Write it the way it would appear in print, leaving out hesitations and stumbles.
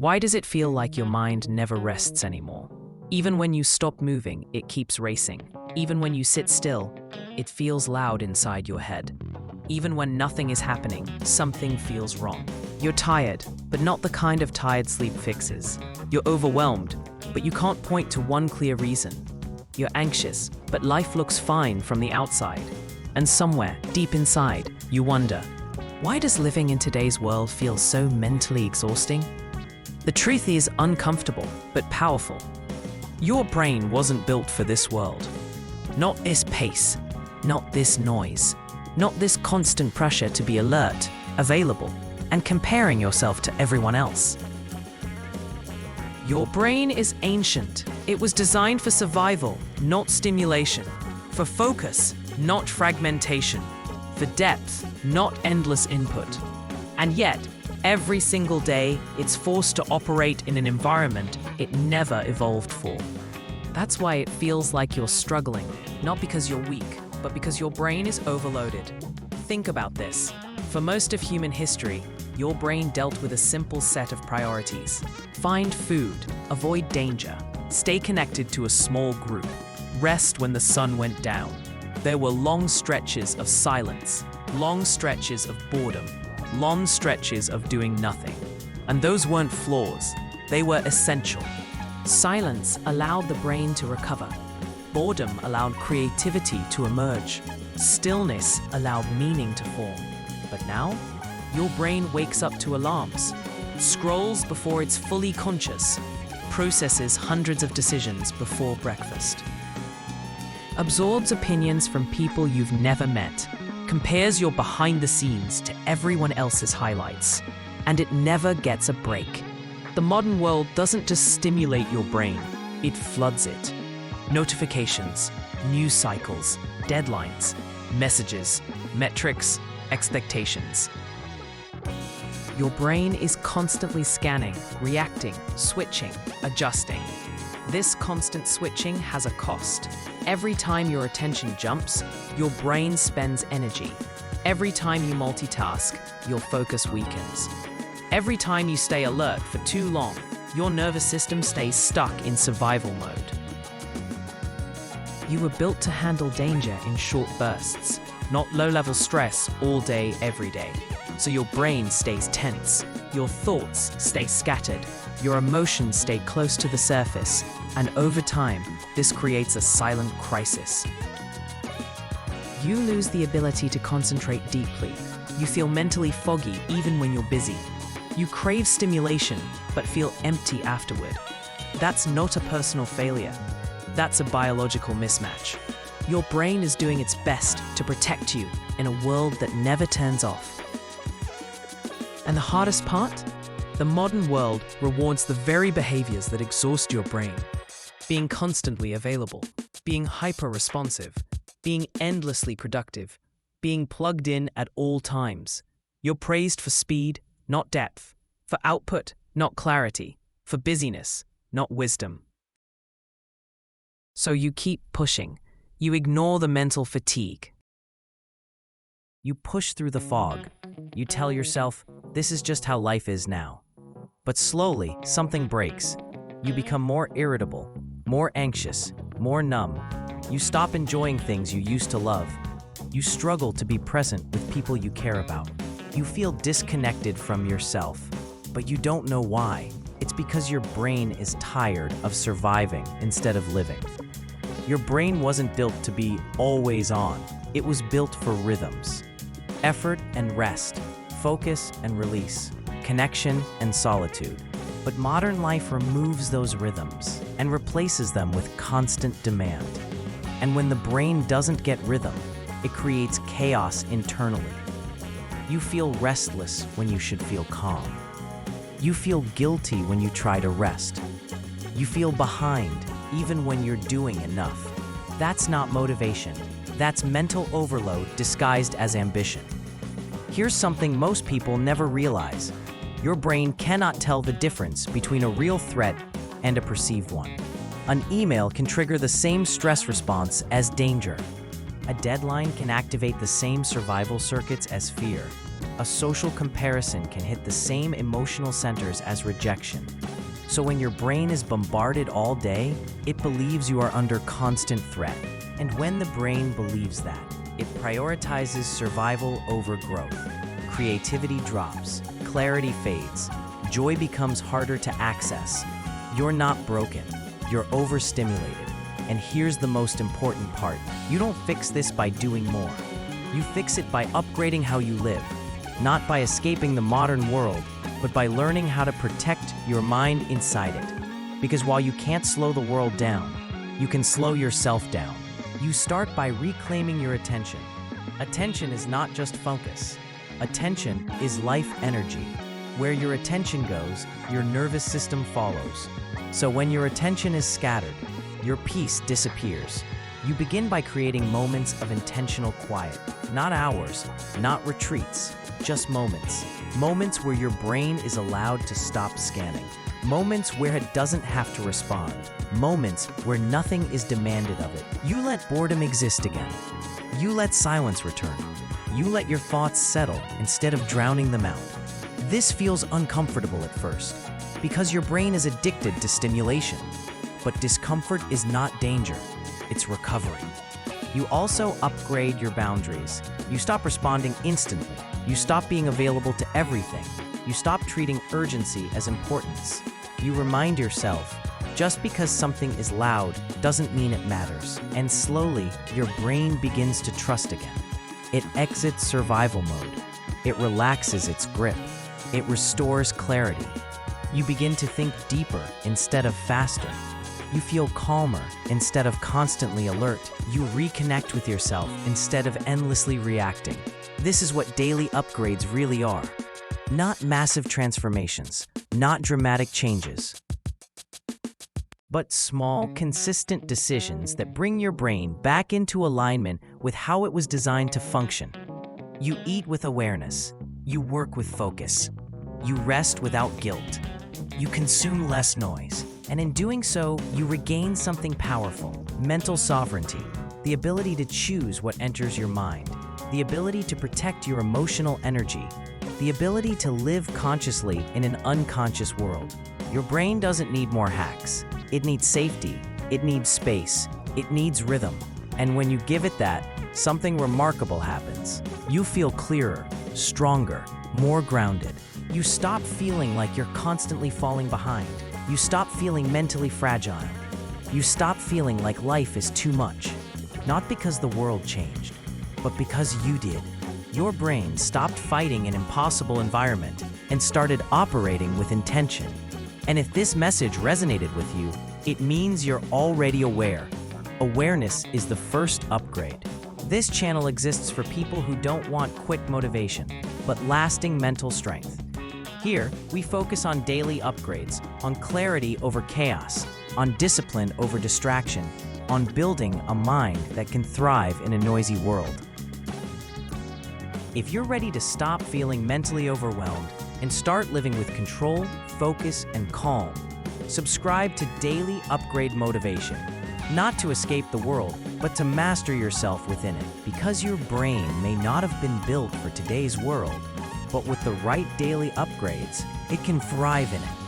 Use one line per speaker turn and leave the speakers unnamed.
Why does it feel like your mind never rests anymore? Even when you stop moving, it keeps racing. Even when you sit still, it feels loud inside your head. Even when nothing is happening, something feels wrong. You're tired, but not the kind of tired sleep fixes. You're overwhelmed, but you can't point to one clear reason. You're anxious, but life looks fine from the outside. And somewhere, deep inside, you wonder, why does living in today's world feel so mentally exhausting? The truth is uncomfortable, but powerful. Your brain wasn't built for this world. Not this pace, not this noise, not this constant pressure to be alert, available, and comparing yourself to everyone else. Your brain is ancient. It was designed for survival, not stimulation, for focus, not fragmentation, for depth, not endless input. And yet, every single day, it's forced to operate in an environment it never evolved for. That's why it feels like you're struggling, not because you're weak, but because your brain is overloaded. Think about this. For most of human history, your brain dealt with a simple set of priorities. Find food, avoid danger, stay connected to a small group, rest when the sun went down. There were long stretches of silence, long stretches of boredom, long stretches of doing nothing. And those weren't flaws, they were essential. Silence allowed the brain to recover. Boredom allowed creativity to emerge. Stillness allowed meaning to form. But now, your brain wakes up to alarms, scrolls before it's fully conscious, processes hundreds of decisions before breakfast, absorbs opinions from people you've never met, compares your behind the scenes to everyone else's highlights, and it never gets a break. The modern world doesn't just stimulate your brain, it floods it. Notifications, news cycles, deadlines, messages, metrics, expectations. Your brain is constantly scanning, reacting, switching, adjusting. This constant switching has a cost. Every time your attention jumps, your brain spends energy. Every time you multitask, your focus weakens. Every time you stay alert for too long, your nervous system stays stuck in survival mode. You were built to handle danger in short bursts, not low-level stress all day, every day. So your brain stays tense, your thoughts stay scattered, your emotions stay close to the surface, and over time, this creates a silent crisis. You lose the ability to concentrate deeply. You feel mentally foggy even when you're busy. You crave stimulation, but feel empty afterward. That's not a personal failure. That's a biological mismatch. Your brain is doing its best to protect you in a world that never turns off. And the hardest part? The modern world rewards the very behaviors that exhaust your brain. Being constantly available, being hyper-responsive, being endlessly productive, being plugged in at all times. You're praised for speed, not depth, for output, not clarity, for busyness, not wisdom. So you keep pushing. You ignore the mental fatigue. You push through the fog. You tell yourself, this is just how life is now. But slowly, something breaks. You become more irritable, more anxious, more numb. You stop enjoying things you used to love. You struggle to be present with people you care about. You feel disconnected from yourself, but you don't know why. It's because your brain is tired of surviving instead of living. Your brain wasn't built to be always on. It was built for rhythms. Effort and rest, focus and release, connection and solitude. But modern life removes those rhythms and replaces them with constant demand. And when the brain doesn't get rhythm, it creates chaos internally. You feel restless when you should feel calm. You feel guilty when you try to rest. You feel behind even when you're doing enough. That's not motivation. That's mental overload disguised as ambition. Here's something most people never realize. Your brain cannot tell the difference between a real threat and a perceived one. An email can trigger the same stress response as danger. A deadline can activate the same survival circuits as fear. A social comparison can hit the same emotional centers as rejection. So when your brain is bombarded all day, it believes you are under constant threat. And when the brain believes that, it prioritizes survival over growth. Creativity drops, clarity fades, joy becomes harder to access. You're not broken, you're overstimulated. And here's the most important part. You don't fix this by doing more. You fix it by upgrading how you live, not by escaping the modern world, but by learning how to protect your mind inside it. Because while you can't slow the world down, you can slow yourself down. You start by reclaiming your attention. Attention is not just focus. Attention is life energy. Where your attention goes, your nervous system follows. So when your attention is scattered, your peace disappears. You begin by creating moments of intentional quiet. Not hours, not retreats, just moments. Moments where your brain is allowed to stop scanning. Moments where it doesn't have to respond. Moments where nothing is demanded of it. You let boredom exist again. You let silence return. You let your thoughts settle instead of drowning them out. This feels uncomfortable at first, because your brain is addicted to stimulation. But discomfort is not danger, it's recovery. You also upgrade your boundaries. You stop responding instantly. You stop being available to everything. You stop treating urgency as importance. You remind yourself, just because something is loud doesn't mean it matters. And slowly, your brain begins to trust again. It exits survival mode. It relaxes its grip. It restores clarity. You begin to think deeper instead of faster. You feel calmer instead of constantly alert. You reconnect with yourself instead of endlessly reacting. This is what daily upgrades really are. Not massive transformations, not dramatic changes, but small, consistent decisions that bring your brain back into alignment with how it was designed to function. You eat with awareness. You work with focus. You rest without guilt. You consume less noise. And in doing so, you regain something powerful: mental sovereignty, the ability to choose what enters your mind, the ability to protect your emotional energy, the ability to live consciously in an unconscious world. Your brain doesn't need more hacks. It needs safety. It needs space. It needs rhythm. And when you give it that, something remarkable happens. You feel clearer, stronger, more grounded. You stop feeling like you're constantly falling behind. You stop feeling mentally fragile. You stop feeling like life is too much. Not because the world changed, but because you did. Your brain stopped fighting an impossible environment and started operating with intention. And if this message resonated with you, it means you're already aware. Awareness is the first upgrade. This channel exists for people who don't want quick motivation, but lasting mental strength. Here, we focus on daily upgrades, on clarity over chaos, on discipline over distraction, on building a mind that can thrive in a noisy world. If you're ready to stop feeling mentally overwhelmed and start living with control, focus, and calm, subscribe to Daily Upgrade Motivation. Not to escape the world, but to master yourself within it. Because your brain may not have been built for today's world, but with the right daily upgrades, it can thrive in it.